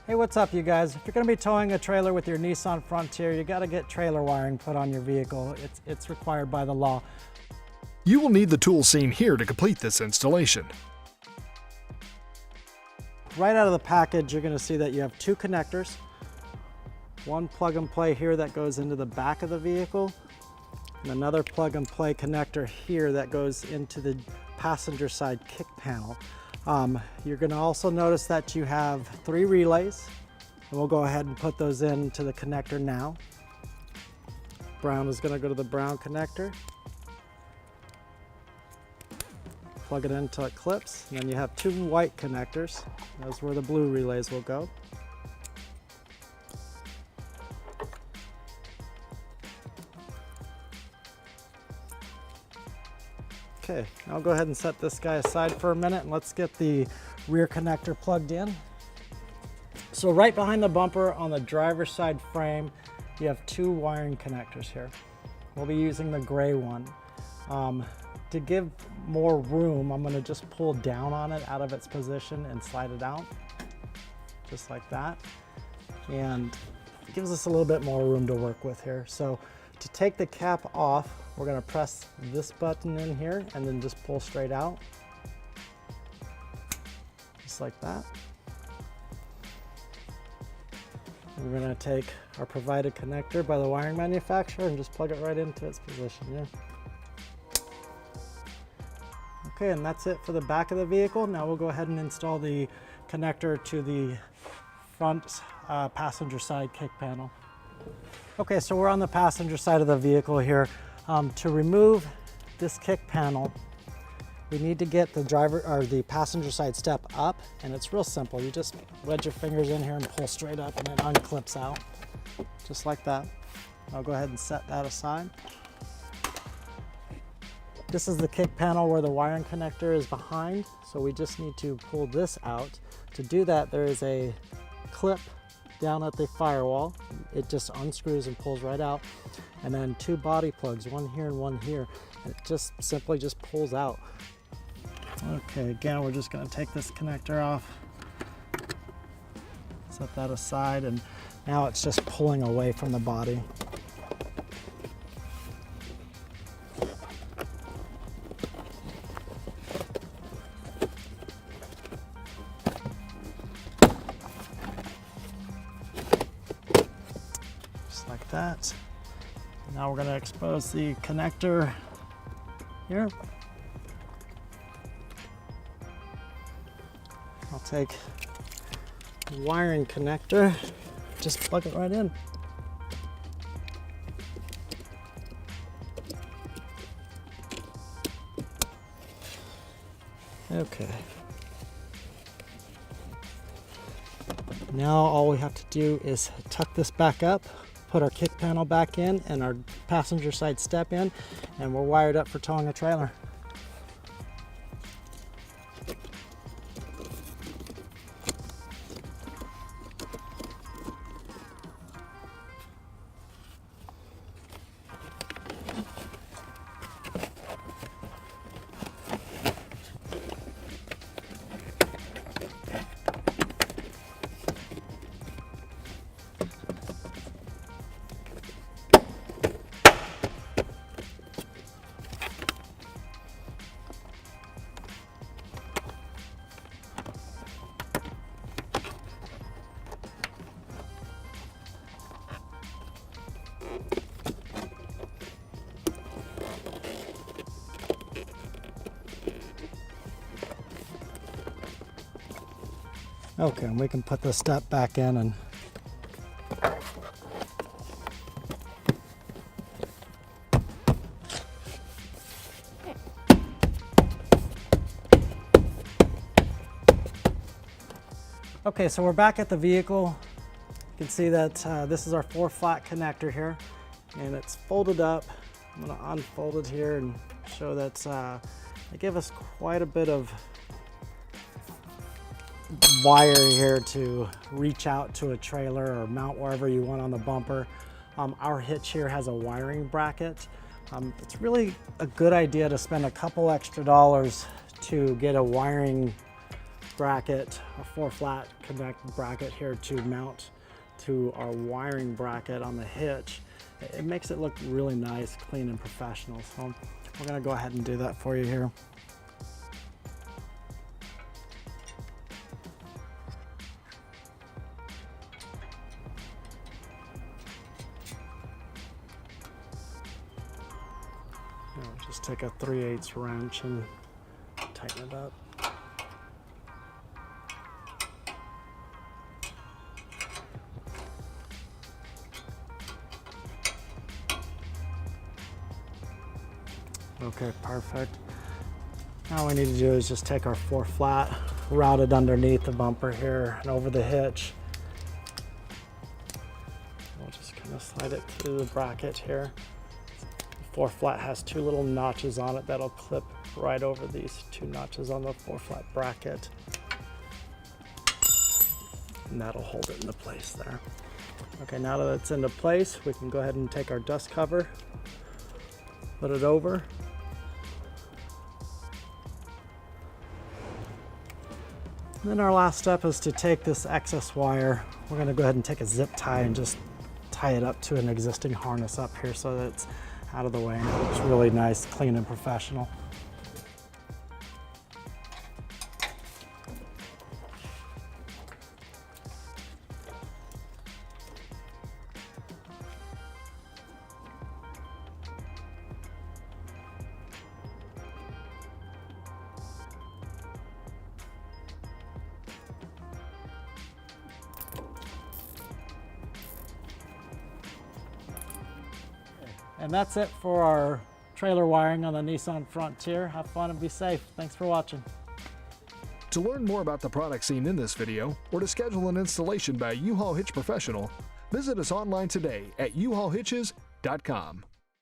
Hey, what's up you guys? If you're going to be towing a trailer with your Nissan Frontier, you got to get trailer wiring put on your vehicle. It's required by the law. You will need the tools seen here to complete this installation. Right out of the package, you're going to see that you have two connectors. One plug and play here that goes into the back of the vehicle, and another plug and play connector here that goes into the passenger side kick panel. You're going to also notice that you have 3 relays, and we'll go ahead and put those into the connector now. Brown is going to go to the brown connector. Plug it in until it clips, and then you have 2 white connectors. Those where the blue relays will go. Okay, I'll go ahead and set this guy aside for a minute and let's get the rear connector plugged in. So right behind the bumper on the driver's side frame, you have 2 wiring connectors here. We'll be using the gray one. To give more room, I'm going to just pull down on it out of its position and slide it out, just like that. And it gives us a little bit more room to work with here. So to take the cap off, we're going to press this button in here and then just pull straight out, just like that. And we're going to take our provided connector by the wiring manufacturer and just plug it right into its position. Yeah. Okay, and that's it for the back of the vehicle. Now we'll go ahead and install the connector to the front passenger side kick panel. Okay, so we're on the passenger side of the vehicle here. To remove this kick panel, we need to get the driver or the passenger side step up, and it's real simple. You just wedge your fingers in here and pull straight up, and it unclips out, just like that. I'll go ahead and set that aside. This is the kick panel where the wiring connector is behind, so we just need to pull this out. To do that, there is a clip down at the firewall. It just unscrews and pulls right out. And then 2 body plugs, one here and one here. And it just simply just pulls out. Okay, again, we're just going to take this connector off, set that aside, and now it's just pulling away from the body. Like that. Now we're going to expose the connector here. I'll take the wiring connector, just plug it right in. Okay. Now all we have to do is tuck this back up, put our kick panel back in and our passenger side step in, and we're wired up for towing a trailer. Okay, and we can put the step back in and okay, so we're back at the vehicle. You can see that this is our 4-flat connector here, and it's folded up. I'm going to unfold it here and show that they give us quite a bit of wire here to reach out to a trailer or mount wherever you want on the bumper. Our hitch here has a wiring bracket. It's really a good idea to spend a couple extra dollars to get a wiring bracket, a 4-flat connect bracket here to mount to our wiring bracket on the hitch. It makes it look really nice, clean, and professional. So we're gonna go ahead and do that for you here. Just take a 3/8 wrench and tighten it up. Okay, perfect. Now all we need to do is just take our 4-flat, route it underneath the bumper here and over the hitch. We'll just kind of slide it through the bracket here. The 4-flat has 2 little notches on it that'll clip right over these 2 notches on the 4-flat bracket. And that'll hold it into place there. Okay, now that it's into place, we can go ahead and take our dust cover, put it over. And then our last step is to take this excess wire. We're going to go ahead and take a zip tie and just tie it up to an existing harness up here so that it's out of the way and it looks really nice, clean, and professional. And that's it for our trailer wiring on the Nissan Frontier. Have fun and be safe. Thanks for watching. To learn more about the products seen in this video, or to schedule an installation by U-Haul Hitch Professional, visit us online today at uhaulhitches.com.